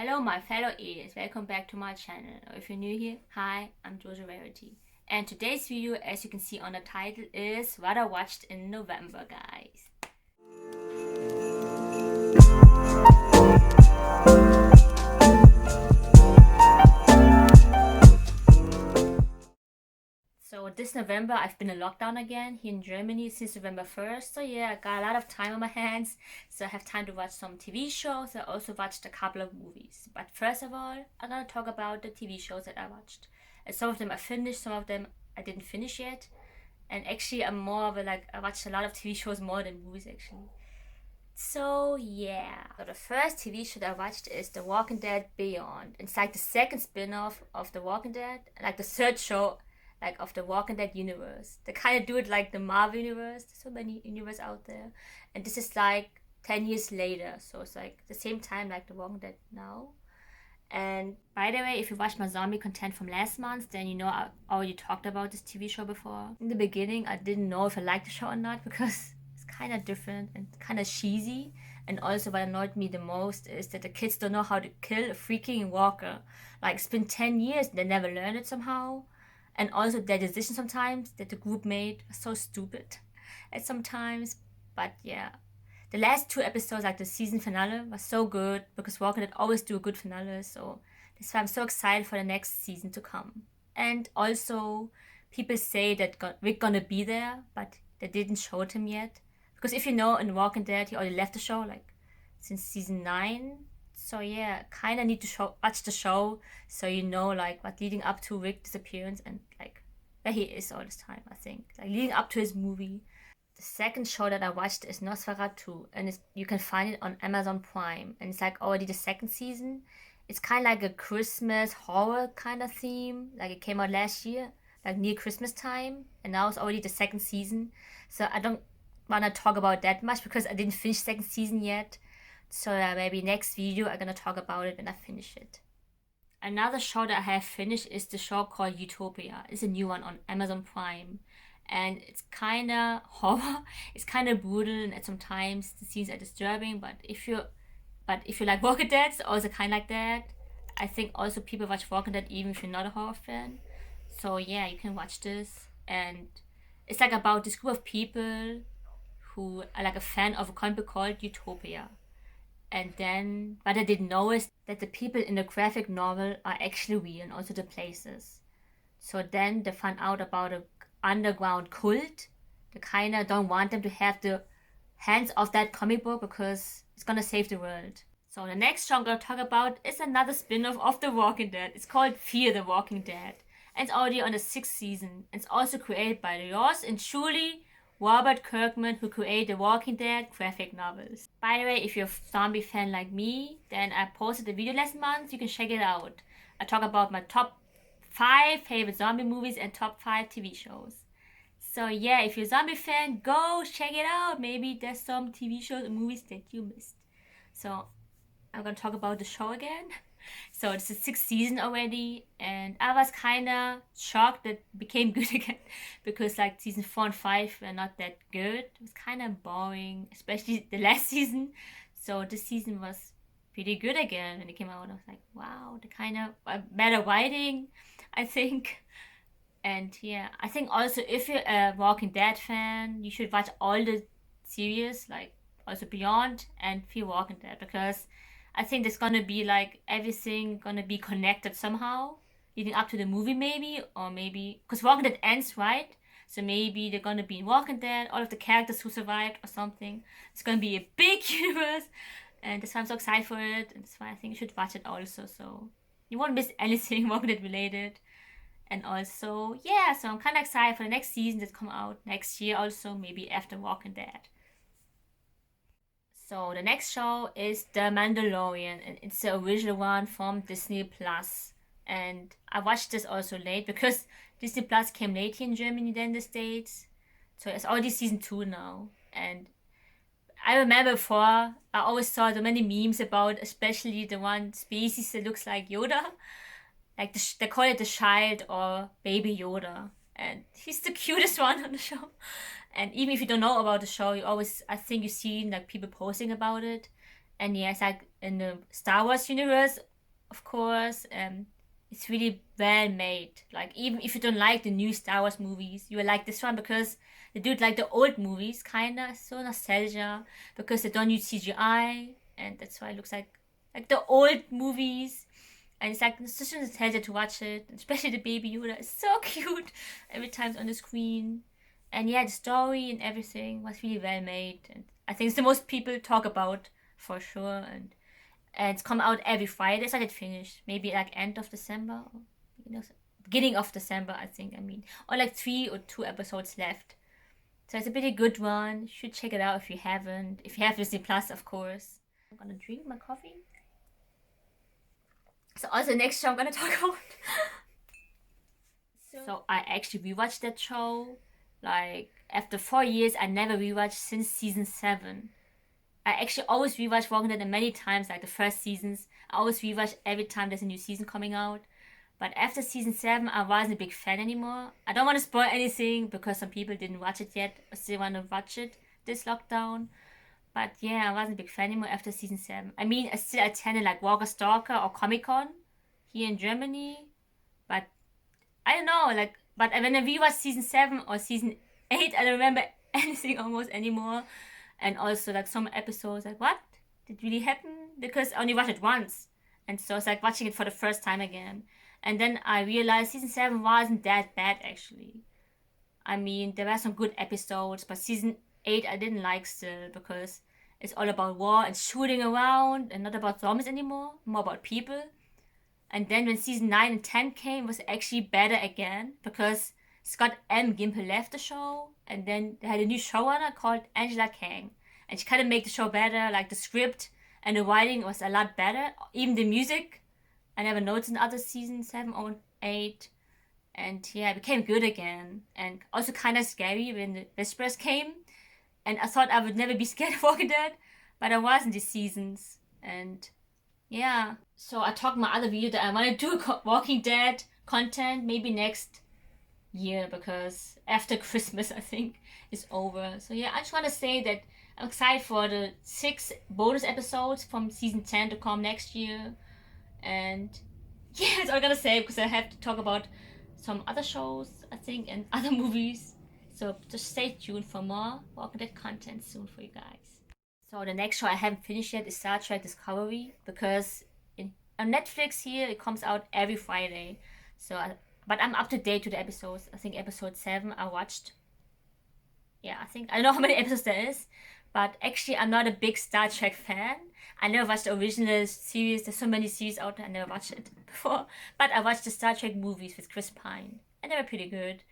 Hello my fellow eaters, welcome back to my channel. Or if you're new here, hi, I'm Jojo Rarity. And today's video, as you can see on the title, is what I watched in November, guys. So this November, I've been in lockdown again here in Germany since November 1st. So yeah, I got a lot of time on my hands. So I have time to watch some TV shows. I also watched a couple of movies. But first of all, I'm gonna talk about the TV shows that I watched. And some of them I finished, some of them I didn't finish yet. And actually, I'm more of a I watched a lot of TV shows more than movies actually. So yeah, so the first TV show that I watched is The Walking Dead Beyond. It's like the second spin-off of The Walking Dead, like the third show of the Walking Dead universe. They kind of do it like the Marvel universe. There's so many universes out there, and this is like 10 years later, so it's like the same time like the Walking Dead now. And by the way, if you watched my zombie content from last month, then you know I already talked about this TV show before. In the beginning, I didn't know if I liked the show or not because it's kind of different and kind of cheesy. And also, what annoyed me the most is that the kids don't know how to kill a freaking walker. Like, it's been 10 years, they never learned it somehow. And also, their decision sometimes that the group made was so stupid at sometimes. But yeah, the last two episodes, like the season finale, was so good because Walking Dead always do a good finale. So that's why I'm so excited for the next season to come. And also, people say that Rick gonna be there, but they didn't show him yet. Because if you know, in Walking Dead, he already left the show like since season 9. So yeah, kind of need to watch the show so you know like what leading up to Rick's disappearance and like where he is all this time. I think like leading up to his movie. The second show that I watched is Nosferatu, and you can find it on Amazon Prime, and it's like already the second season. It's kind of like a Christmas horror kind of theme. Like it came out last year, like near Christmas time, and now it's already the second season. So I don't wanna talk about that much because I didn't finish second season yet. So maybe next video I'm gonna talk about it when I finish it. Another show that I have finished is the show called Utopia. It's a new one on Amazon Prime. And it's kind of horror. It's kind of brutal and at some times the scenes are disturbing. But if you like Walking Dead, it's also kind of like that. I think also people watch Walking Dead even if you're not a horror fan. So yeah, you can watch this. And it's like about this group of people who are like a fan of a comic book called Utopia. And then what I didn't know is that the people in the graphic novel are actually real and also the places. So then they find out about a underground cult. They kind of don't want them to have the hands of that comic book because it's gonna save the world. So the next show I'm gonna talk about is another spin-off of The Walking Dead. It's called Fear the Walking Dead. And it's already on the 6th season. It's also created by yours and truly Robert Kirkman, who created the Walking Dead graphic novels. By the way, if you're a zombie fan like me, then I posted a video last month. You can check it out. I talk about my top 5 favorite zombie movies and top 5 TV shows. So yeah, if you're a zombie fan, go check it out. Maybe there's some TV shows and movies that you missed. So I'm gonna talk about the show again. So it's the 6th season already, and I was kind of shocked that it became good again because like season 4 and 5 were not that good. It was kind of boring, especially the last season. So this season was pretty good again when it came out. I was like, wow, the kind of better writing, I think. And yeah, I think also if you're a Walking Dead fan, you should watch all the series, like also Beyond and Fear Walking Dead, because I think there's gonna be like everything gonna be connected somehow, leading up to the movie maybe, or maybe because Walking Dead ends right, so maybe they're gonna be in Walking Dead, all of the characters who survived or something. It's gonna be a big universe, and that's why I'm so excited for it, and that's why I think you should watch it also, so you won't miss anything Walking Dead related. And also, yeah, so I'm kind of excited for the next season that come out next year also, maybe after Walking Dead. So the next show is The Mandalorian, and it's the original one from Disney Plus. And I watched this also late because Disney Plus came late here in Germany than the States. So it's already season 2 now. And I remember before, I always saw so many memes about especially the one species that looks like Yoda. Like they call it the child or baby Yoda. And he's the cutest one on the show. And even if you don't know about the show, I think you see like people posting about it. And yeah, it's like in the Star Wars universe, of course. It's really well made. Like, even if you don't like the new Star Wars movies, you will like this one because they do it like the old movies, kinda. So nostalgia because they don't use CGI, and that's why it looks like the old movies. And it's like such a nostalgia to watch it, especially the baby Yoda is so cute every time it's on the screen. And yeah, the story and everything was really well made, and I think it's the most people talk about for sure. And it's come out every Friday, so it's finished. Maybe like end of December, or, beginning of December, I think. I mean, or like 3 or 2 episodes left. So it's a pretty good one. You should check it out if you haven't. If you have Disney Plus, of course. I'm gonna drink my coffee. So also next show I'm gonna talk about. So I actually rewatched that show. Like after 4 years, I never rewatched since season 7. I actually always rewatch Walking Dead many times, like the first seasons. I always rewatch every time there's a new season coming out. But after season 7, I wasn't a big fan anymore. I don't want to spoil anything because some people didn't watch it yet or still want to watch it this lockdown. But yeah, I wasn't a big fan anymore after season 7. I mean, I still attended like Walker Stalker or Comic Con here in Germany. But I don't know, like, but when I rewatched season 7 or season 8, I don't remember anything almost anymore. And also like some episodes like what did really happen, because I only watched it once, and so it's like watching it for the first time again. And then I realized season 7 wasn't that bad actually. I mean, there were some good episodes, but season 8 I didn't like still because it's all about war and shooting around and not about zombies anymore, more about people. And then when season 9 and 10 came, it was actually better again because Scott M. Gimple left the show, and then they had a new showrunner called Angela Kang, and she kind of made the show better. Like the script and the writing was a lot better. Even the music, I never noticed in other seasons 7 or 8, and yeah, it became good again. And also kind of scary when the Whispers came, and I thought I would never be scared of Walking Dead, but I was in these seasons, and yeah. So I talked in my other video that I want to do Walking Dead content maybe next year because after Christmas I think is over. So yeah, I just want to say that I'm excited for the 6 bonus episodes from season 10 to come next year. And yeah, that's all I'm gonna say because I have to talk about some other shows I think and other movies. So just stay tuned for more Walking Dead content soon for you guys. So the next show I haven't finished yet is Star Trek Discovery because on Netflix here it comes out every Friday. But I'm up to date to the episodes. I think episode 7 I watched. Yeah, I don't know how many episodes there is, but actually I'm not a big Star Trek fan. I never watched the original series. There's so many series out there. I never watched it before. But I watched the Star Trek movies with Chris Pine, and they were pretty good.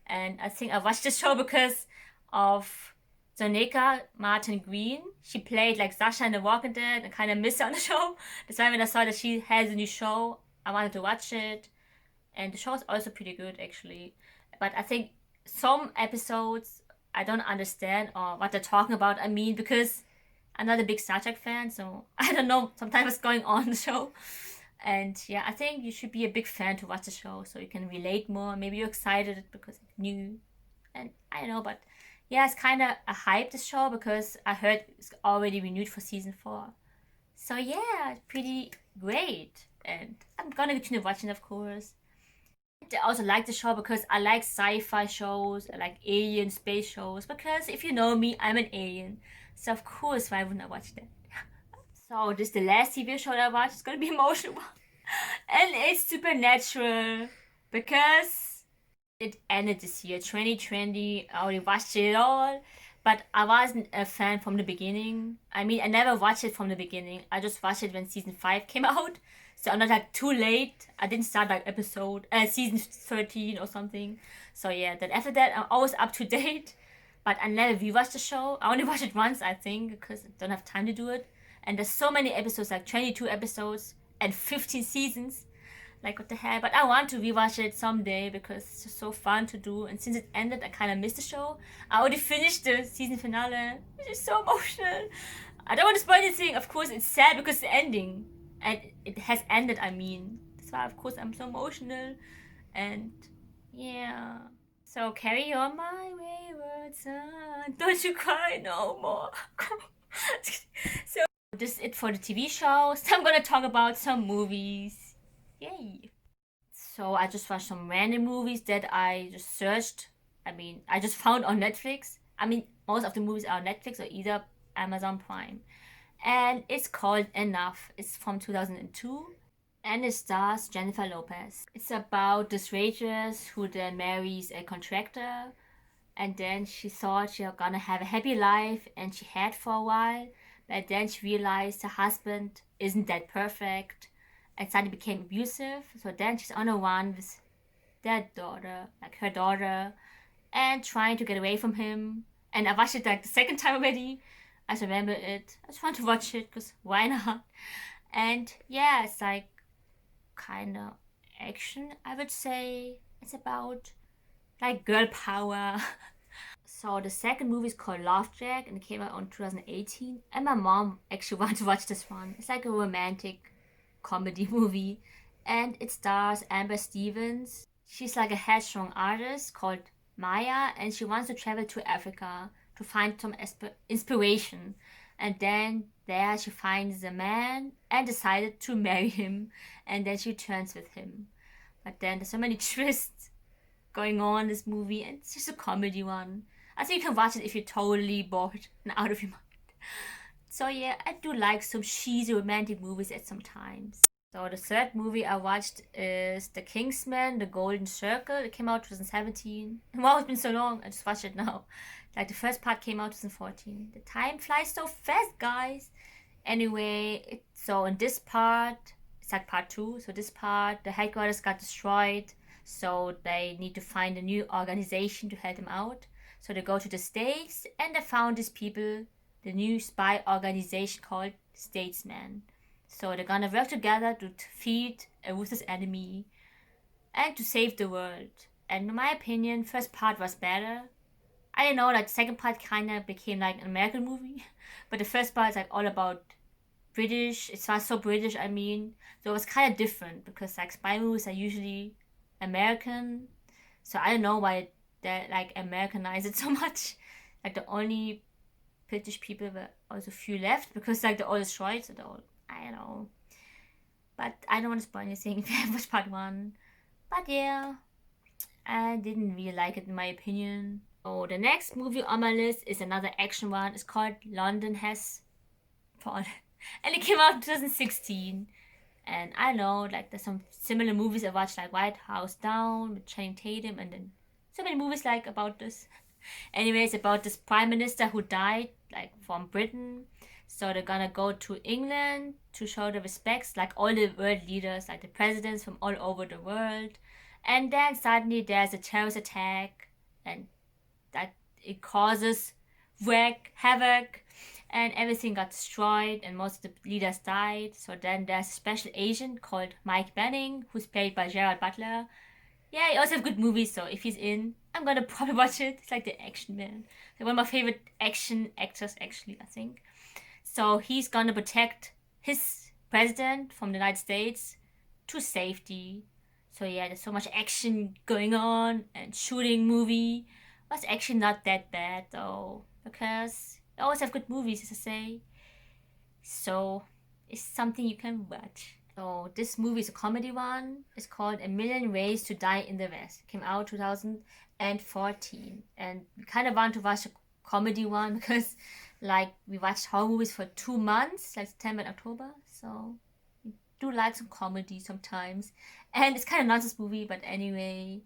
And I think I watched the show because of Zoneka Martin Green. She played like Sasha in The Walking Dead and kind of missed her on the show. That's why when I saw that she has a new show, I wanted to watch it. And the show is also pretty good actually. But I think some episodes I don't understand or what they're talking about. I mean, because I'm not a big Star Trek fan, so I don't know sometimes what's going on in the show. And yeah, I think you should be a big fan to watch the show so you can relate more. Maybe you're excited because it's new. And I don't know, but yeah, it's kind of a hype, this show, because I heard it's already renewed for season 4. So yeah, pretty great. And I'm gonna continue watching, of course. I also like the show because I like sci-fi shows, I like alien space shows, because if you know me, I'm an alien. So of course, why wouldn't I watch that? So this is the last TV show that I watched. It's gonna be emotional. And it's Supernatural because it ended this year, 2020. I already watched it all, but I wasn't a fan from the beginning. I mean, I never watched it from the beginning. I just watched it when season 5 came out. So I'm not like too late. I didn't start like season 13 or something. So yeah, then after that, I'm always up to date. But I never rewatched the show. I only watched it once, I think, because I don't have time to do it. And there's so many episodes, like 22 episodes and 15 seasons. Like, what the hell? But I want to rewatch it someday because it's just so fun to do. And since it ended, I kind of missed the show. I already finished the season finale, which is so emotional. I don't want to spoil anything. Of course, it's sad because it's ending. And it has ended, I mean. That's why, of course, I'm so emotional. And, yeah. So, carry on my wayward son. Don't you cry no more. So This is it for the TV shows. So I'm gonna talk about some movies. Yay! So I just watched some random movies that I just searched. I just found on Netflix. Most of the movies are on Netflix or either Amazon Prime. And it's called Enough. It's from 2002 and it stars Jennifer Lopez. It's about this waitress who then marries a contractor, and then she thought she was gonna have a happy life, and she had for a while, but then she realized her husband isn't that perfect and suddenly became abusive. So then she's on a run with their daughter, like her daughter, and trying to get away from him. And I watched it like the second time already. I remember it. I just want to watch it because why not? And yeah, it's like kind of action, I would say. It's about like girl power. So the second movie is called Love Jack and it came out in 2018. And my mom actually wanted to watch this one. It's like a romantic comedy movie. And it stars Amber Stevens. She's like a headstrong artist called Maya and she wants to travel to Africa to find some inspiration. And then there she finds a man and decided to marry him. And then she returns with him. But then there's so many twists going on in this movie and it's just a comedy one. I think you can watch it if you're totally bored and out of your mind. So yeah, I do like some cheesy romantic movies at some times. So the third movie I watched is The Kingsman, The Golden Circle. It came out 2017. Wow, it's been so long. I just watched it now. Like the first part came out 2014. The time flies so fast, guys. Anyway, so in this part, it's like part two. So this part, the headquarters got destroyed. So they need to find a new organization to help them out. So they go to the States and they found these people, the new spy organization called Statesman. So they're gonna work together to defeat a ruthless enemy and to save the world. And in my opinion, first part was better. I don't know, like the second part kind of became like an American movie, but the first part is like all about British. It was so British, I mean. So it was kind of different because like spy movies are usually American. So I don't know why they like Americanize it so much. Like the only British people were also few left because like they're all destroyed. So they're all, I don't know. But I don't want to spoil anything if you have watched part one. But yeah, I didn't really like it in my opinion. So the next movie on my list is another action one. It's called London Has Fallen. And it came out in 2016. And I know, like, there's some similar movies I watched, like White House Down with Channing Tatum, and then so many movies like about this. Anyways, about this prime minister who died, like, from Britain. So they're gonna go to England to show the respects, like all the world leaders, like the presidents from all over the world. And then suddenly there's a terrorist attack, and that it causes havoc and everything got destroyed and most of the leaders died. So then there's a special agent called Mike Banning who's played by Gerard Butler. Yeah, he also have good movies, so if he's in, I'm gonna probably watch it. It's like the action man. Like one of my favorite action actors actually, I think. So he's gonna protect his president from the United States to safety. So yeah, there's so much action going on and shooting movie. Was actually not that bad though, because they always have good movies, as I say. So it's something you can watch. So this movie is a comedy one. It's called A Million Ways to Die in the West. It came out 2014, and we kind of want to watch a comedy one because, like, we watched horror movies for 2 months, like September and October. So we do like some comedy sometimes, and it's kind of nonsense movie, but anyway.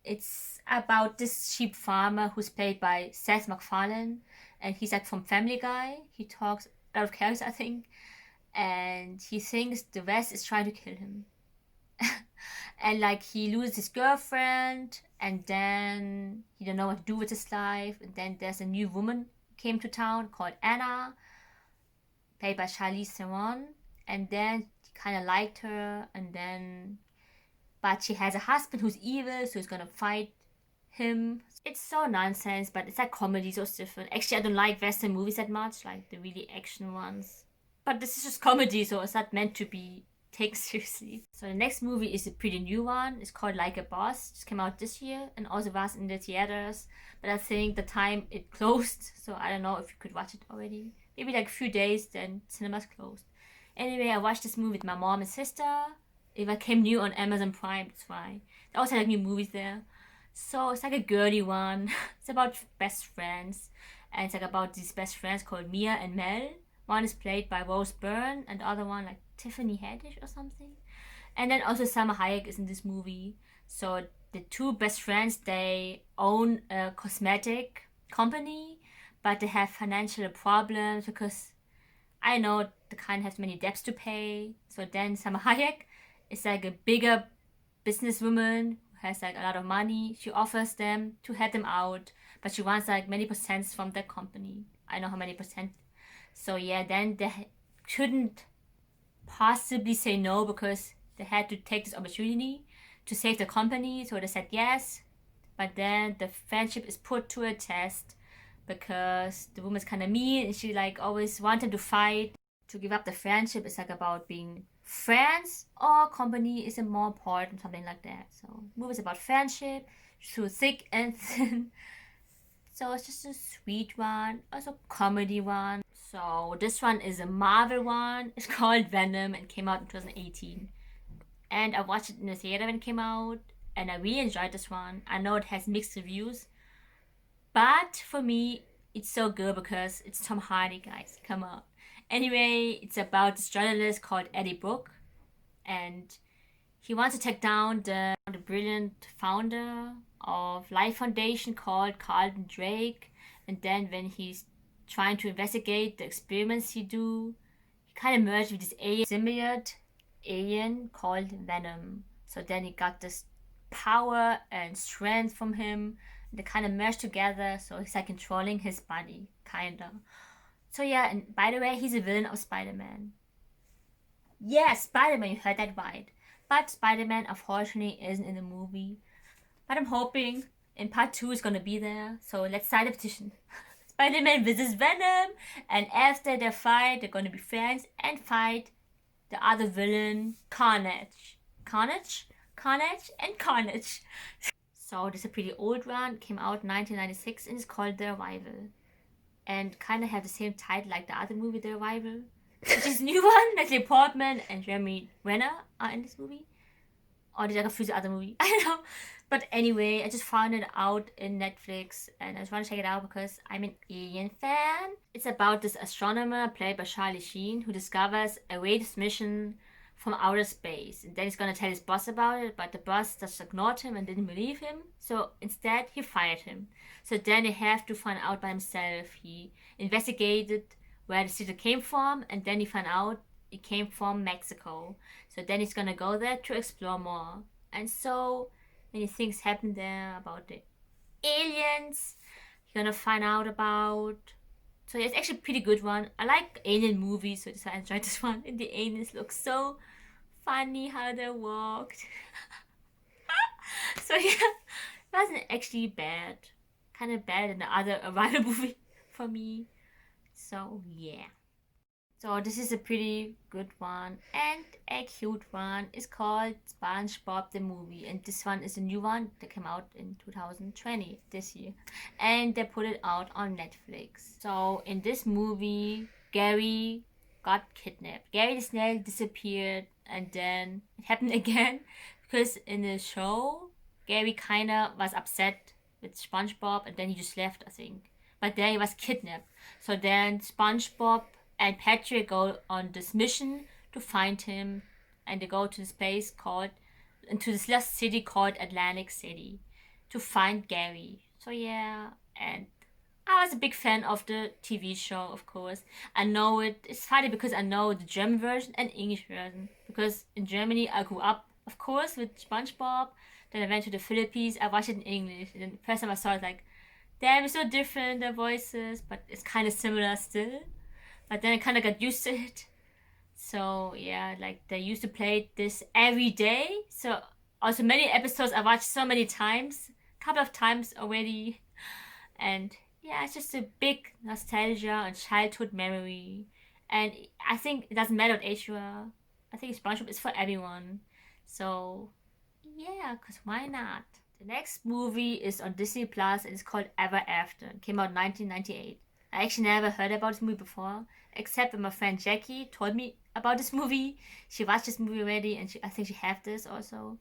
It's about this sheep farmer who's played by Seth MacFarlane, and he's like from Family Guy. He talks a lot of characters, I think, and he thinks the West is trying to kill him. And like he loses his girlfriend, and then he don't know what to do with his life. And then there's a new woman came to town called Anna, played by Charlize Theron, and then he kind of liked her, and then but she has a husband who's evil, so he's gonna fight him. It's so nonsense, but it's like comedy, so it's different. Actually, I don't like Western movies that much, like the really action ones. But this is just comedy, so it's not meant to be taken seriously. So the next movie is a pretty new one. It's called Like a Boss. It just came out this year and also was in the theaters. But I think the time it closed, so I don't know if you could watch it already. maybe like a few days, then cinemas closed. Anyway, I watched this movie with my mom and sister. It came new on Amazon Prime, that's why. They also had like, new movies there. So it's like a girly one. It's about best friends. And it's like about these best friends called Mia and Mel. One is played by Rose Byrne and the other one like Tiffany Haddish or something. And then also Salma Hayek is in this movie. So the two best friends, they own a cosmetic company, but they have financial problems because I know they can't have many debts to pay. So then Salma Hayek is like a bigger businesswoman who has like a lot of money. She offers them to help them out, but she wants like many percents from the company. I know how many percent. So yeah, then they couldn't possibly say no because they had to take this opportunity to save the company. So they said yes, but then the friendship is put to a test because the woman's kind of mean and she like always wanted to fight. To give up the friendship is like about being friends or company is more important, something like that. So movie's about friendship through thick and thin. So it's just a sweet one, also comedy one. So this one is a Marvel one. It's called Venom and came out in 2018. And I watched it in the theater when it came out, and I really enjoyed this one. I know it has mixed reviews, but for me, it's so good because it's Tom Hardy, guys. Come on. Anyway, it's about this journalist called Eddie Brooke, and he wants to take down the brilliant founder of Life Foundation called Carlton Drake. And then when he's trying to investigate the experiments he do, he kind of merged with this alien symbiote alien called Venom. So then he got this power and strength from him. They kind of merged together, so he's like controlling his body, kinda. So yeah, and by the way, he's a villain of Spider-Man. Yeah, Spider-Man, you heard that right. But Spider-Man unfortunately isn't in the movie. But I'm hoping in part 2 it's gonna be there. So let's sign a petition. Spider-Man visits Venom, and after their fight, they're gonna be friends and fight the other villain, Carnage. Carnage? Carnage and Carnage. So this is a pretty old one, came out 1996 and it's called The Arrival. And kind of have the same title like the other movie, The Arrival. Which is a new one. Natalie Portman and Jeremy Renner are in this movie. Or did I confuse the other movie? I don't know. But anyway, I just found it out in Netflix and I just want to check it out because I'm an Alien fan. It's about this astronomer played by Charlie Sheen who discovers a raid's mission from outer space. And then he's gonna tell his boss about it, but the boss just ignored him and didn't believe him. So instead, he fired him. So then they have to find out by himself. He investigated where the city came from, and then he found out it came from Mexico. So then he's gonna go there to explore more. And so many things happen there about the aliens. You're gonna find out about. So yeah, it's actually a pretty good one. I like alien movies, so I enjoyed this one. And the aliens look so funny how they walked. So yeah, it wasn't actually bad. Kind of bad than the other Arrival movie for me. So yeah. So this is a pretty good one and a cute one. It's called Spongebob the movie, and this one is a new one that came out in 2020 this year, and they put it out on Netflix. So in this movie, Gary got kidnapped. Gary the snail disappeared, and then it happened again because in the show, Gary kinda was upset with SpongeBob, and then he just left, I think. But then he was kidnapped. So then SpongeBob and Patrick go on this mission to find him, and they go to this place called, into this little city called Atlantic City, to find Gary. So yeah, and I was a big fan of the TV show, of course. I know it's funny because I know the German version and English version. Because in Germany, I grew up, of course, with SpongeBob. Then I went to the Philippines, I watched it in English. And the first time I saw it, like, damn, it's so different, their voices, but it's kind of similar still. But then I kind of got used to it. So yeah, like they used to play this every day. So also many episodes I watched so many times, a couple of times already. And yeah, it's just a big nostalgia and childhood memory. And I think it doesn't matter what age you are. I think SpongeBob is for everyone. So yeah, because why not? The next movie is on Disney Plus and it's called Ever After. It came out in 1998. I actually never heard about this movie before, except when my friend Jackie told me about this movie. She watched this movie already, and I think she had this also.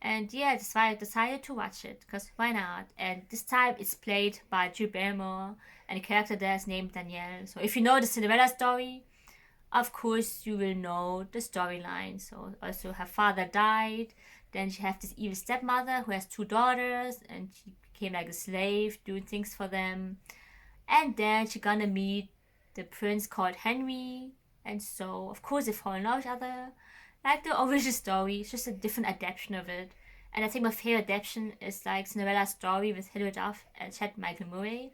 And yeah, that's why I decided to watch it, because why not? And this time it's played by Drew Barrymore, and the character there is named Danielle. So if you know the Cinderella story, of course you will know the storyline. So also her father died, then she has this evil stepmother who has two daughters, and she became like a slave doing things for them. And then she gonna meet the prince called Henry, and so of course they fall in love with each other. Like the original story, it's just a different adaptation of it. And I think my favorite adaptation is like Cinderella's story with Hilary Duff and Chad Michael Murray,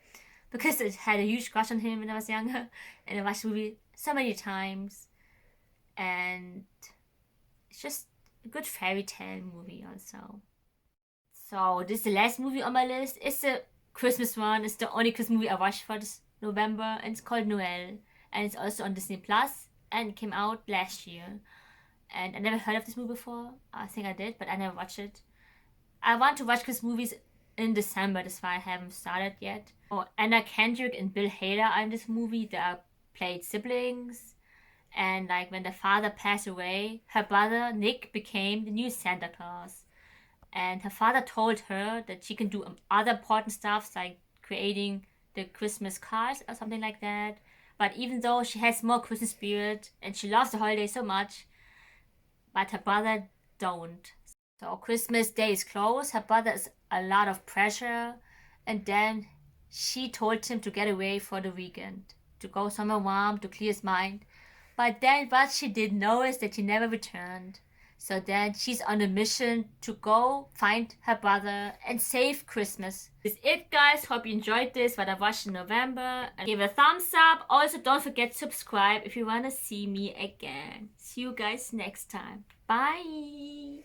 because I had a huge crush on him when I was younger, and I watched the movie so many times, and it's just a good fairy tale movie also. So this is the last movie on my list. It's a Christmas one. It's the only Christmas movie I watched for this November, and it's called Noelle, and it's also on Disney Plus, and it came out last year. And I never heard of this movie before. I think I did, but I never watched it. I want to watch Christmas movies in December. That's why I haven't started yet. Oh, Anna Kendrick and Bill Hader are in this movie. They are played siblings, and like when the father passed away, her brother Nick became the new Santa Claus. And her father told her that she can do other important stuff like creating the Christmas cards or something like that. But even though she has more Christmas spirit and she loves the holiday so much, but her brother don't. So Christmas Day is close. Her brother is a lot of pressure, and then she told him to get away for the weekend, to go somewhere warm to clear his mind. But then what she didn't know is that he never returned. So then she's on a mission to go find her brother and save Christmas. That's it, guys. Hope you enjoyed this, what I watched in November. And give a thumbs up. Also, don't forget to subscribe if you want to see me again. See you guys next time. Bye.